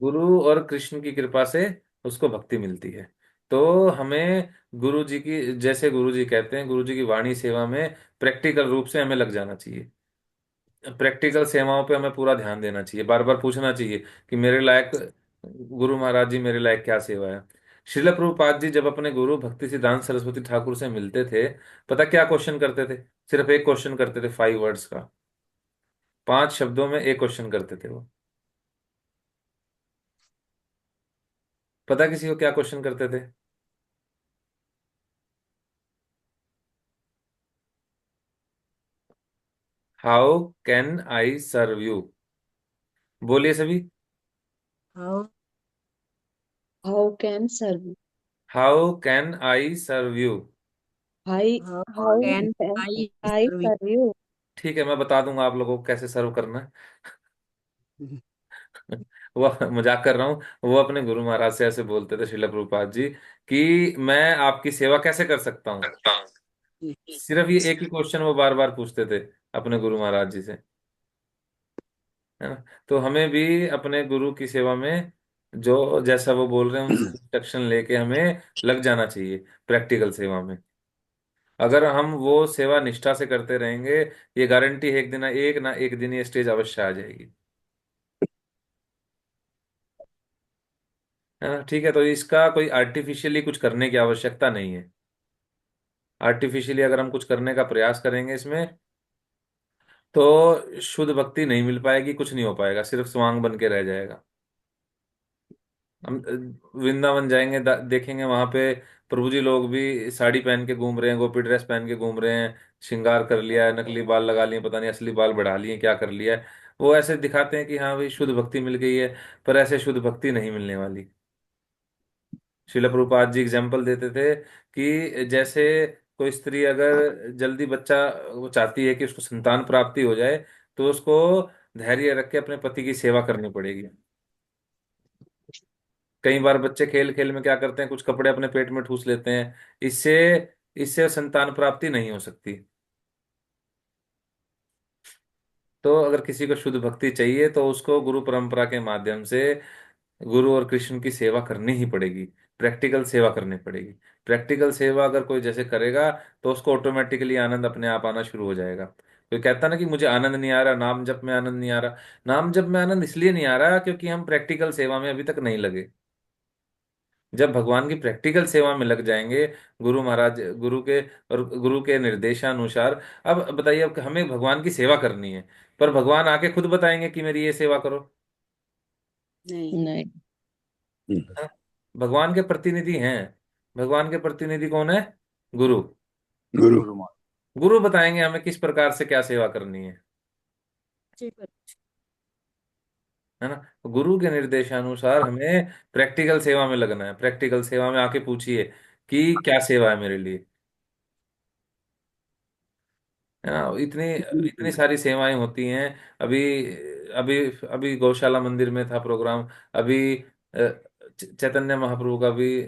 गुरु और कृष्ण की कृपा से उसको भक्ति मिलती है। तो हमें गुरु जी की, जैसे गुरु जी कहते हैं, गुरु जी की वाणी सेवा में प्रैक्टिकल रूप से हमें लग जाना चाहिए। प्रैक्टिकल सेवाओं पे हमें पूरा ध्यान देना चाहिए, बार बार पूछना चाहिए कि मेरे लायक, गुरु महाराज जी मेरे लायक क्या सेवा है। श्रील प्रभुपाद जी जब अपने गुरु भक्ति सिद्धांत सरस्वती ठाकुर से मिलते थे, पता क्या क्वेश्चन करते थे? सिर्फ एक क्वेश्चन करते थे, 5 वर्ड्स का, 5 शब्दों में एक क्वेश्चन करते थे वो। पता किसी को क्या क्वेश्चन करते थे? How can I serve you? बोलिए सभी। How how can serve how can I serve you? Hi how how can can I I serve serve you. ठीक है, मैं बता दूंगा आप लोगों को कैसे सर्व करना है। वो मजाक कर रहा हूँ। वो अपने गुरु महाराज से ऐसे बोलते थे, श्रील प्रभुपाद जी, कि मैं आपकी सेवा कैसे कर सकता हूँ। सिर्फ ये एक ही क्वेश्चन वो बार बार पूछते थे अपने गुरु महाराज जी से, है ना। तो हमें भी अपने गुरु की सेवा में जो जैसा वो बोल रहे हैं उनसे इंस्ट्रक्शन लेके हमें लग जाना चाहिए प्रैक्टिकल सेवा में। अगर हम वो सेवा निष्ठा से करते रहेंगे, ये गारंटी है एक ना एक दिन ये स्टेज अवश्य आ जाएगी, है ना। ठीक है, तो इसका कोई आर्टिफिशियली कुछ करने की आवश्यकता नहीं है। आर्टिफिशियली अगर हम कुछ करने का प्रयास करेंगे इसमें, तो शुद्ध भक्ति नहीं मिल पाएगी, कुछ नहीं हो पाएगा, सिर्फ स्वांग बन के रह जाएगा। हम वृंदावन जाएंगे, देखेंगे वहां पे प्रभु जी लोग भी साड़ी पहन के घूम रहे हैं, गोपी ड्रेस पहन के घूम रहे हैं, श्रृंगार कर लिया है, नकली बाल लगा लिए, पता नहीं असली बाल बढ़ा लिए, क्या कर लिया है। वो ऐसे दिखाते हैं कि हाँ भाई शुद्ध भक्ति मिल गई है, पर ऐसे शुद्ध भक्ति नहीं मिलने वाली। शिला प्रभुपाद जी एग्जाम्पल देते थे कि जैसे कोई स्त्री अगर जल्दी बच्चा वो चाहती है कि उसको संतान प्राप्ति हो जाए, तो उसको धैर्य रख के अपने पति की सेवा करनी पड़ेगी। कई बार बच्चे खेल खेल में क्या करते हैं, कुछ कपड़े अपने पेट में ठूस लेते हैं। इससे इससे संतान प्राप्ति नहीं हो सकती। तो अगर किसी को शुद्ध भक्ति चाहिए तो उसको गुरु परंपरा के माध्यम से गुरु और कृष्ण की सेवा करनी ही पड़ेगी, प्रैक्टिकल सेवा करनी पड़ेगी। प्रैक्टिकल सेवा अगर कोई जैसे करेगा, तो उसको ऑटोमेटिकली आनंद अपने आप आना शुरू हो जाएगा। कोई कहता ना कि मुझे आनंद नहीं आ रहा, नाम जप में आनंद नहीं आ रहा। नाम जप में आनंद इसलिए नहीं आ रहा क्योंकि हम प्रैक्टिकल सेवा में अभी तक नहीं लगे। जब भगवान की प्रैक्टिकल सेवा में लग जाएंगे, गुरु महाराज, गुरु के निर्देशानुसार। अब बताइए, अब हमें भगवान की सेवा करनी है, पर भगवान आके खुद बताएंगे कि मेरी ये सेवा करो? नहीं। नहीं। हाँ? भगवान के प्रतिनिधि हैं। भगवान के प्रतिनिधि कौन है? गुरु। गुरु। गुरु बताएंगे हमें किस प्रकार से क्या सेवा करनी है ना। तो गुरु के निर्देशानुसार हमें प्रैक्टिकल सेवा में लगना है। प्रैक्टिकल सेवा में आके पूछिए कि क्या सेवा है मेरे लिए, है ना। इतनी इतनी सारी सेवाएं होती हैं। अभी अभी अभी गौशाला मंदिर में था प्रोग्राम। अभी चैतन्य महाप्रभु का भी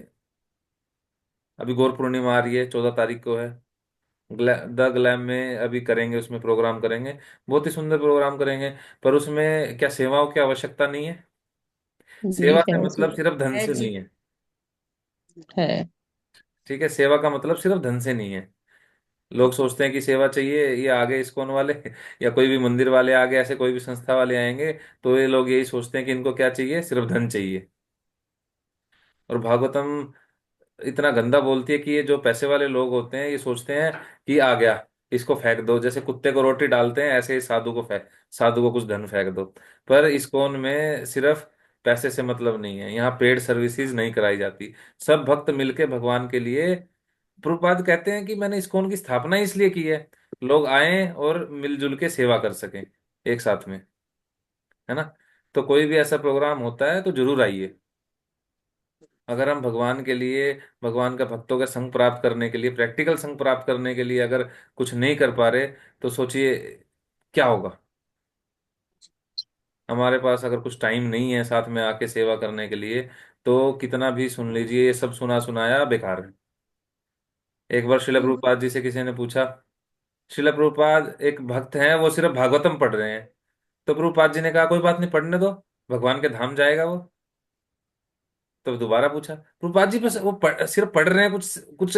अभी गौर पूर्णिमा आ रही है, 14 तारीख को है। द ग्लैम में अभी करेंगे, उसमें प्रोग्राम करेंगे, बहुत ही सुंदर प्रोग्राम करेंगे। पर उसमें क्या सेवाओं की आवश्यकता नहीं है? नहीं सेवा से है जी। मतलब सिर्फ धन है से जी। नहीं है। है। ठीक है, सेवा का मतलब सिर्फ धन से नहीं है। लोग सोचते हैं कि सेवा चाहिए, ये आगे इस्कॉन वाले या कोई भी मंदिर वाले आगे, ऐसे कोई भी संस्था वाले आएंगे, तो ये लोग यही सोचते हैं कि इनको क्या चाहिए, सिर्फ धन चाहिए। और भागवतम इतना गंदा बोलती है कि ये जो पैसे वाले लोग होते हैं, ये सोचते हैं कि आ गया, इसको फेंक दो, जैसे कुत्ते को रोटी डालते हैं ऐसे ही साधु को कुछ धन फेंक दो। पर इस्कॉन में सिर्फ पैसे से मतलब नहीं है, यहाँ पेड सर्विसेज नहीं कराई जाती। सब भक्त मिलके भगवान के लिए, प्रभुपाद कहते हैं कि मैंने इस्कॉन की स्थापना ही इसलिए की है, लोग आए और मिलजुल के सेवा कर सकें एक साथ में, है ना। तो कोई भी ऐसा प्रोग्राम होता है तो जरूर आइए। अगर हम भगवान के लिए, भगवान का भक्तों का संग प्राप्त करने के लिए, प्रैक्टिकल संग प्राप्त करने के लिए अगर कुछ नहीं कर पा रहे, तो सोचिए क्या होगा। हमारे पास अगर कुछ टाइम नहीं है साथ में आके सेवा करने के लिए, तो कितना भी सुन लीजिए, ये सब सुना सुनाया बेकार है। एक बार शिला प्रभुपाद जी से किसी ने पूछा, शिला प्रभुपाद एक भक्त हैं, वो सिर्फ भागवतम पढ़ रहे हैं। तो प्रभुपाद जी ने कहा कोई बात नहीं, पढ़ने दो, भगवान के धाम जाएगा वो। तो दोबारा पूछा प्रभुपाद जी, बस वो सिर्फ पढ़ रहे हैं, कुछ कुछ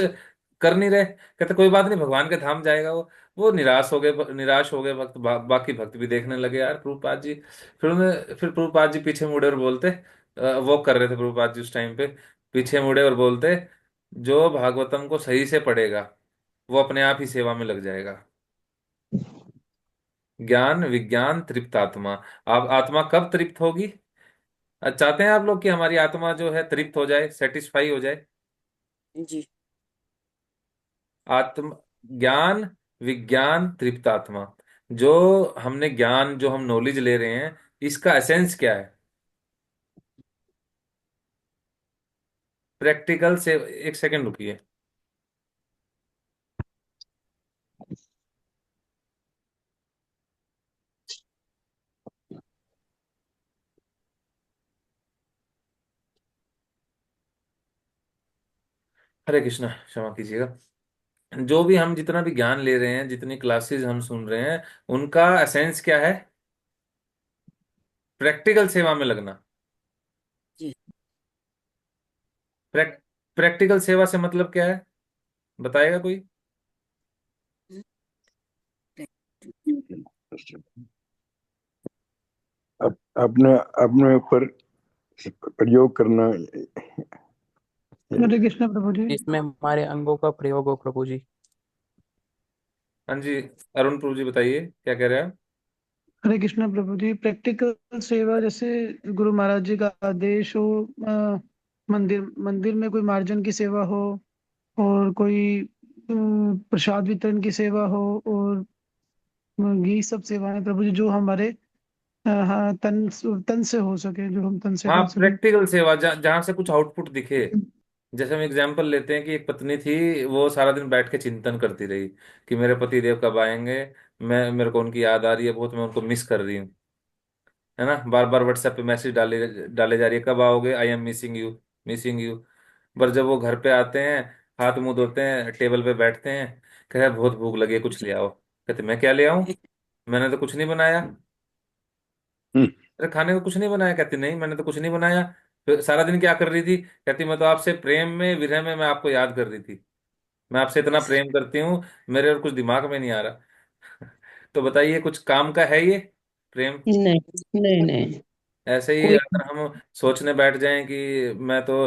कर नहीं रहे। कहते कोई बात नहीं, भगवान के धाम जाएगा वो निराश हो गए, निराश हो गए भक्त, बाकी भक्त भी देखने लगे यार प्रभुपाद जी। फिर प्रभुपाद जी पीछे मुड़े और बोलते, वॉक कर रहे थे प्रभुपाद जी उस टाइम पे, पीछे मुड़े और बोलते, जो भागवतम को सही से पढ़ेगा वो अपने आप ही सेवा में लग जाएगा। ज्ञान विज्ञान तृप्त आत्मा। आप आत्मा कब तृप्त होगी? चाहते हैं आप लोग कि हमारी आत्मा जो है तृप्त हो जाए, सेटिस्फाई हो जाए? जी। आत्म ज्ञान विज्ञान तृप्त आत्मा। जो हमने ज्ञान, जो हम नॉलेज ले रहे हैं, इसका एसेंस क्या है? प्रैक्टिकल से, एक सेकंड रुकिए। हरे कृष्णा, क्षमा कीजिएगा। जो भी हम जितना भी ज्ञान ले रहे हैं, जितनी क्लासेस हम सुन रहे हैं, उनका एसेंस क्या है? प्रैक्टिकल सेवा में लगना। जी। प्रैक, प्रैक्टिकल सेवा से मतलब क्या है, बताएगा कोई? अपने अपने ऊपर प्रयोग करना। हरे कृष्ण प्रभु जी। इसमें हमारे अंगों का प्रयोग हो प्रभु जी। हाँ जी, अरुण प्रभु जी बताइए क्या कह रहे हैं आप? हरे कृष्ण प्रभु जी, प्रैक्टिकल सेवा जैसे गुरु महाराज जी का आदेश हो, मंदिर मंदिर में कोई मार्जन की सेवा हो, और कोई प्रसाद वितरण की सेवा हो, और ये सब सेवाएं प्रभु जी जो हमारे हाँ, तन से हो सके, जो हम तन से हाँ, कर सके। प्रैक्टिकल सेवा, जहाँ से कुछ आउटपुट दिखे। जैसे हम एग्जांपल लेते हैं कि एक पत्नी थी, वो सारा दिन बैठ के चिंतन करती रही कि मेरे पति देव कब आएंगे, मैं मेरे को उनकी याद आ रही है बहुत, मैं उनको मिस कर रही हूँ, है ना। बार बार व्हाट्सएप पे मैसेज डाले डाले जा रही है, कब आओगे, I am missing you, missing you. पर जब वो घर पे आते हैं, हाथ मुंह धोते हैं, टेबल पे बैठते हैं, कहे बहुत भूख लगी है, कुछ ले आओ। कहते मैं क्या ले आऊं, मैंने तो कुछ नहीं बनाया। हम्म। अरे खाने को कुछ नहीं बनाया? कहती नहीं, मैंने तो कुछ नहीं बनाया। फिर सारा दिन क्या कर रही थी? कहती मैं तो आपसे प्रेम में, विरह में मैं आपको याद कर रही थी, मैं आपसे इतना प्रेम करती हूँ, मेरे और कुछ दिमाग में नहीं आ रहा। तो बताइए, कुछ काम का है ये प्रेम? नहीं नहीं नहीं। ऐसे ही कोई अगर हम सोचने बैठ जाएं कि मैं तो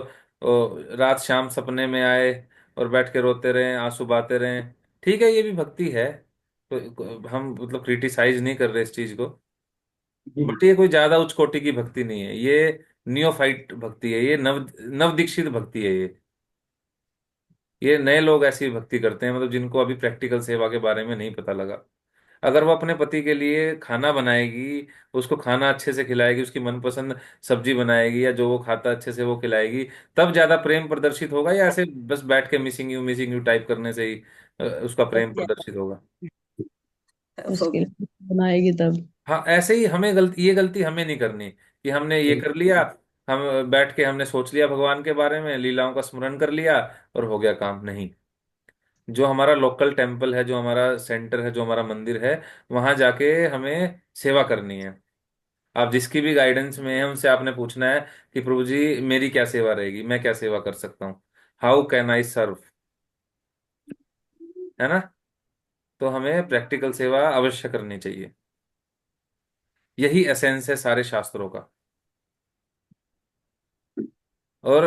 रात शाम सपने में आए और बैठ के रोते रहें, आंसू बहाते रहें, ठीक है, ये भी भक्ति है। हम मतलब क्रिटिसाइज नहीं कर रहे इस चीज को, बट ये कोई ज्यादा उच्च कोटि की भक्ति नहीं है ये। नियोफाइट भक्ति है ये, नव नव दीक्षित भक्ति है ये नए लोग ऐसी भक्ति करते हैं, मतलब जिनको अभी प्रैक्टिकल सेवा के बारे में नहीं पता लगा। अगर वो अपने पति के लिए खाना बनाएगी, उसको खाना अच्छे से खिलाएगी, उसकी मनपसंद सब्जी बनाएगी, या जो वो खाता अच्छे से वो खिलाएगी, तब ज्यादा प्रेम प्रदर्शित होगा, या ऐसे बस बैठ के मिसिंग यू टाइप करने से ही उसका प्रेम प्रदर्शित होगा? वो उसके लिए बनाएगी तब। हाँ, ऐसे ही हमें गलती, ये गलती हमें नहीं करनी कि हमने ये कर लिया, हम बैठ के हमने सोच लिया भगवान के बारे में, लीलाओं का स्मरण कर लिया और हो गया काम। नहीं, जो हमारा लोकल टेम्पल है, जो हमारा सेंटर है, जो हमारा मंदिर है, वहां जाके हमें सेवा करनी है। आप जिसकी भी गाइडेंस में है, उनसे आपने पूछना है कि प्रभु जी मेरी क्या सेवा रहेगी, मैं क्या सेवा कर सकता हूँ, हाउ कैन आई सर्व, है ना। तो हमें प्रैक्टिकल सेवा अवश्य करनी चाहिए, यही एसेंस है सारे शास्त्रों का। और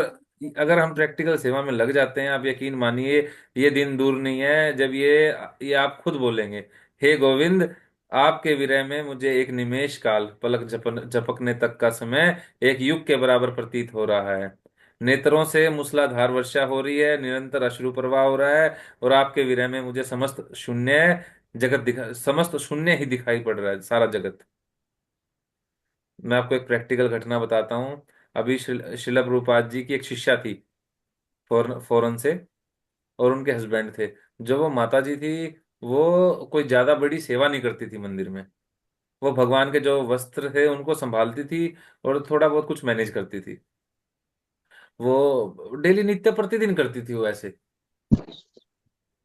अगर हम प्रैक्टिकल सेवा में लग जाते हैं, आप यकीन मानिए, ये दिन दूर नहीं है जब ये आप खुद बोलेंगे, हे गोविंद, आपके विरह में मुझे एक निमेष काल, पलक झपकने तक का समय एक युग के बराबर प्रतीत हो रहा है। नेत्रों से मूसलाधार वर्षा हो रही है, निरंतर अश्रु प्रवाह हो रहा है, और आपके विरह में मुझे समस्त शून्य ही दिखाई पड़ रहा है, सारा जगत। मैं आपको एक प्रैक्टिकल घटना बताता हूँ। अभी शिला प्रभुपाद जी की एक शिष्या थी, फॉरेन से, और उनके हस्बैंड थे। जो वो माता जी थी, वो कोई ज्यादा बड़ी सेवा नहीं करती थी मंदिर में। वो भगवान के जो वस्त्र थे उनको संभालती थी, और थोड़ा बहुत कुछ मैनेज करती थी। वो डेली नित्य प्रतिदिन करती थी वो ऐसे।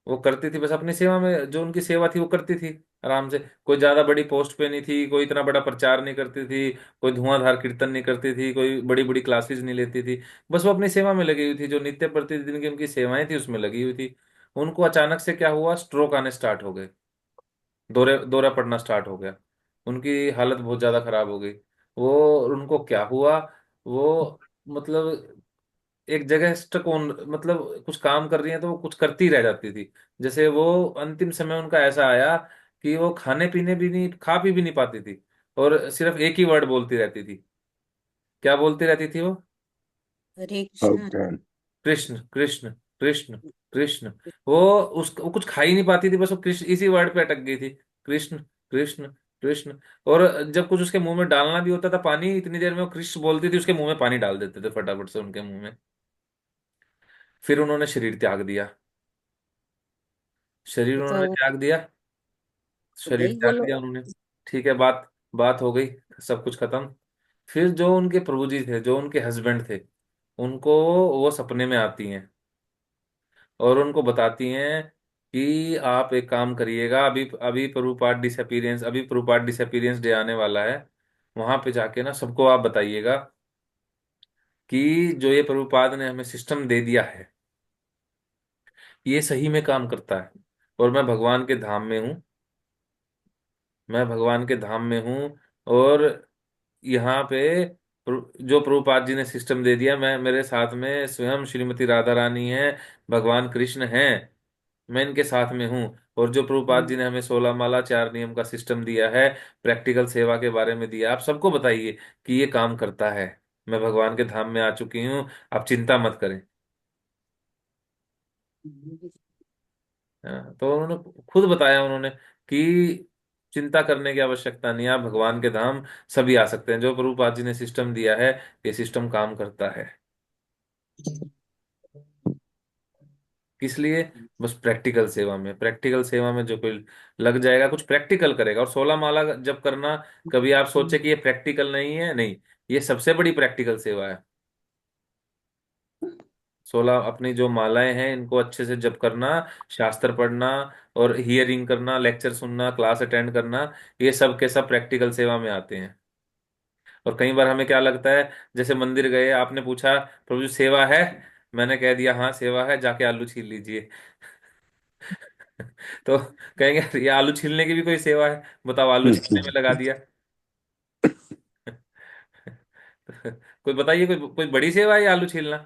वो करती थी बस अपनी सेवा में, जो उनकी सेवा थी वो करती थी आराम से। कोई ज्यादा बड़ी पोस्ट पे नहीं थी, कोई इतना बड़ा प्रचार नहीं करती थी, कोई धुआंधार कीर्तन नहीं करती थी, कोई बड़ी बड़ी क्लासेस नहीं लेती थी। बस वो अपनी सेवा में लगी हुई थी, जो नित्य प्रतिदिन की उनकी सेवाएं थी उसमें लगी हुई थी। उनको अचानक से क्या हुआ, स्ट्रोक आने स्टार्ट हो गए, दौरे दौरा पड़ना स्टार्ट हो गया। उनकी हालत बहुत ज्यादा खराब हो गई। वो, उनको क्या हुआ, वो मतलब एक जगह स्टक ऑन, मतलब कुछ काम कर रही है तो वो कुछ करती रह जाती थी। जैसे वो अंतिम समय उनका ऐसा आया कि वो खाने पीने भी नहीं, खा पी भी नहीं पाती थी, और सिर्फ एक ही वर्ड बोलती रहती थी। क्या बोलती रहती थी वो? हरे कृष्णा। ओके। कृष्ण कृष्ण कृष्ण कृष्ण। वो वो कुछ खा ही नहीं पाती थी, बस वो कृष्ण इसी वर्ड पे अटक गई थी। कृष्ण कृष्ण कृष्ण। और जब कुछ उसके मुंह में डालना भी होता था पानी, इतनी देर में वो कृष्ण बोलती थी, उसके मुंह में पानी डाल देते थे फटाफट से उनके मुंह में। फिर उन्होंने शरीर त्याग दिया। शरीर ये उन्होंने तो त्याग दिया, शरीर गई त्याग बोलो। दिया उन्होंने। ठीक है, बात बात हो गई, सब कुछ खत्म। फिर जो उनके प्रभु जी थे, जो उनके हस्बैंड थे, उनको वो सपने में आती हैं और उनको बताती हैं कि आप एक काम करिएगा, अभी अभी प्रभुपाद डिसअपीयरेंस डे आने वाला है। वहां पे जाके ना सबको आप बताइएगा कि जो ये प्रभुपाद ने हमें सिस्टम दे दिया है, ये सही में काम करता है। और मैं भगवान के धाम में हूँ, मैं भगवान के धाम में हूँ। और यहाँ पे जो प्रभुपाद जी ने सिस्टम दे दिया, मैं, मेरे साथ में स्वयं श्रीमती राधा रानी है, भगवान कृष्ण हैं, मैं इनके साथ में हूँ। और जो प्रभुपाद जी ने हमें 16 माला 4 नियम का सिस्टम दिया है, प्रैक्टिकल सेवा के बारे में दिया, आप सबको बताइए कि ये काम करता है। मैं भगवान के धाम में आ चुकी हूँ, आप चिंता मत करें। हाँ, तो उन्होंने खुद बताया, उन्होंने कि चिंता करने की आवश्यकता नहीं है, आप भगवान के धाम सभी आ सकते हैं। जो प्रभुपाद जी ने सिस्टम दिया है, ये सिस्टम काम करता है। किस लिए? बस प्रैक्टिकल सेवा में, प्रैक्टिकल सेवा में जो कोई लग जाएगा, कुछ प्रैक्टिकल करेगा। और 16 माला जब करना, कभी आप सोचे कि ये प्रैक्टिकल नहीं है, नहीं, ये सबसे बड़ी प्रैक्टिकल सेवा है। 16 अपनी जो मालाएं हैं इनको अच्छे से जप करना, शास्त्र पढ़ना, और हियरिंग करना, लेक्चर सुनना, क्लास अटेंड करना, ये सब के सब प्रैक्टिकल सेवा में आते हैं। और कई बार हमें क्या लगता है, जैसे मंदिर गए, आपने पूछा प्रभु जी सेवा है, मैंने कह दिया हाँ सेवा है, जाके आलू छील लीजिए। तो कहेंगे "अरे, ये आलू छीलने की भी कोई सेवा है? बताओ, आलू छीलने में लगा दिया। कोई बताइए, कोई कोई बड़ी सेवा है ये आलू छीलना?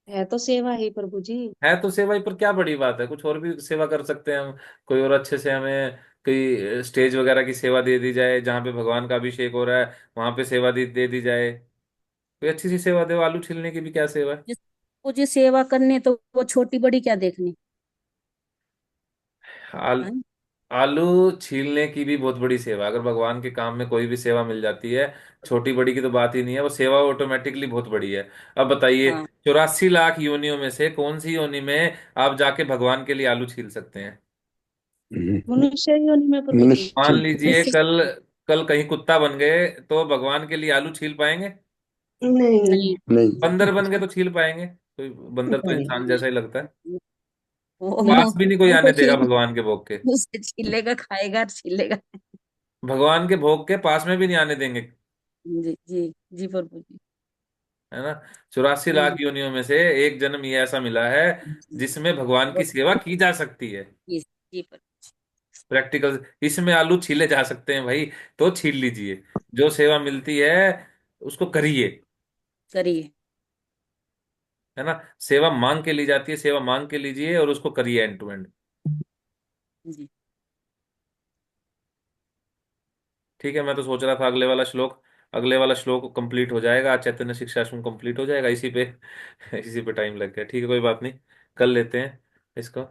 है तो सेवा ही प्रभु जी। है तो सेवा ही, पर क्या बड़ी बात है, कुछ और भी सेवा कर सकते हैं हम। कोई और अच्छे से हमें कोई स्टेज वगैरह की सेवा दे दी जाए, जहाँ पे भगवान का अभिषेक हो रहा है, वहां पे सेवा दे दी जाए। कोई अच्छी सी सेवा दो, आलू छीलने की भी क्या सेवा है? मुझे सेवा करनी तो वो छोटी बड़ी क्या देखनी। आल, हाँ? आलू छीलने की भी बहुत बड़ी सेवा है। अगर भगवान के काम में कोई भी सेवा मिल जाती है, छोटी बड़ी की तो बात ही नहीं है, वो सेवा ऑटोमेटिकली बहुत बड़ी है। अब बताइए, हाँ, 84 लाख योनियों में से कौन सी योनि में आप जाके भगवान के लिए आलू छील सकते हैं? मनुष्य योनि में प्रभु जी। मान मनुष्य। लीजिए कल, कल कहीं कुत्ता बन गए, तो भगवान के लिए आलू छील पाएंगे? नहीं। नहीं। नहीं। बंदर बन गए तो छील पाएंगे? कोई बंदर तो नहीं। इंसान जैसा ही लगता है। वो पास भी नहीं कोई वो आने तो देगा फिर भगवान के भोग के। उसे छीलेगा, खाएगा और छीलेगा। भगवान के भोग के पास में भी नहीं आने देंगे। जी जी। जी प्रभु जी। है ना? 84 लाख जी योनियों में से एक जन्म ये ऐसा मिला है जिसमें भगवान की सेवा की जा सकती है। जी। जी प्रभु। प्रैक्टिकल, इसमें आलू छीले जा सकते हैं भाई, तो छील लीजिए। जो सेवा मिलती है उसको करिए। करिए। है ना? सेवा मांग के ली जाती है, सेवा मांग के लीजिए और उसको करिए एंड टू एंड। जी। ठीक है, मैं तो सोच रहा था अगले वाला श्लोक कंप्लीट हो जाएगा, आज चैतन्य शिक्षाश्रम कंप्लीट हो जाएगा इसी पे। इसी पे टाइम लग गया, ठीक है, कोई बात नहीं, कर लेते हैं इसको।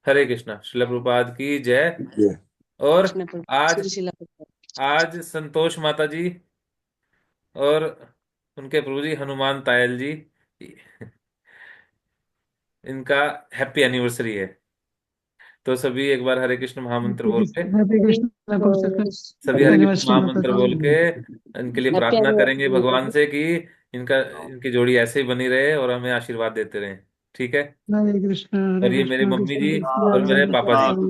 हरे कृष्णा, श्रील प्रभुपाद की जय। ये और कृष्ण प्रभु आज, श्री शिला प्रभुपाद। आज संतोष माता जी और उनके प्रभु जी हनुमान तायल जी, इनका हैप्पी एनिवर्सरी है। तो सभी एक बार हरे कृष्ण महामंत्र बोल के, हरे कृष्ण तो पुरुषोत्तम। सभी हरे हरे हैप्पी कृष्ण एनिवर्सरी माता महामंत्र बोल के जी। इनके लिए हैप्पी प्रार्थना करेंगे एनिवर्सरी भगवान प्रभु। से कि इनका इनकी जोड़ी ऐसे ही बनी रहे और हमें आशीर्वाद देते रहे। ठीक है। और हरे ये मेरी कृष्णा मम्मी कृष्ण जी कृष्ण और मेरे हरे पापा जी।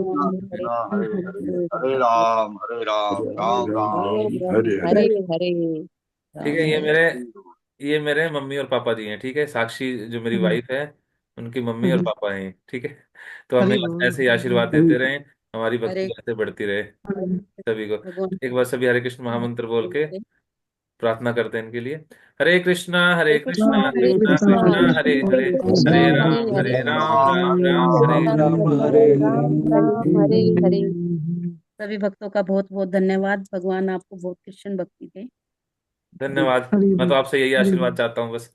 हरे हरे हरे हरे राम हरे राम हरे राम राम राम हरे हरे हरे हरे ठीक राम है। हरे ये मेरे मम्मी और पापा जी हैं। ठीक है। साक्षी जो मेरी हरे वाइफ है, उनकी मम्मी और हरे पापा हैं। ठीक है। तो हमें हरि बोल ऐसे ही आशीर्वाद देते रहें, हमारी हरे भक्ति ऐसे बढ़ती रहे सभी को। भगवान एक बार सभी हरे कृष्ण महामंत्र बोल के प्रार्थना करते हैं इनके लिए। हरे कृष्णा हरे कृष्णा कृष्णा हरे कृष्णा कृष्णा कृष्णा हरे हरे हरे, कृष्णा हरे हरे हरे राम राम राम राम हरे हरे राम हरे। हरे राम राम हरे हरे। सभी भक्तों का बहुत बहुत धन्यवाद। भगवान आपको बहुत कृष्ण भक्ति दे। धन्यवाद। मैं तो बोल आपसे यही हरि आशीर्वाद चाहता हूँ बस।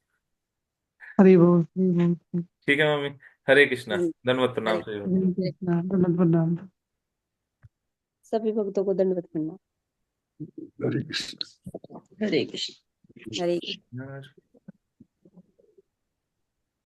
हरि बोल हरि बोल ठीक है मम्मी। हरे कृष्णा। हरे धन्यवाद प्रणाम हरे सभी भक्तों हरे को। कृष्णा प्रणाम। सभी भक्तों को दंडवत करना। हरे कृष्ण। हरे कृष्ण हरे नमस्कार।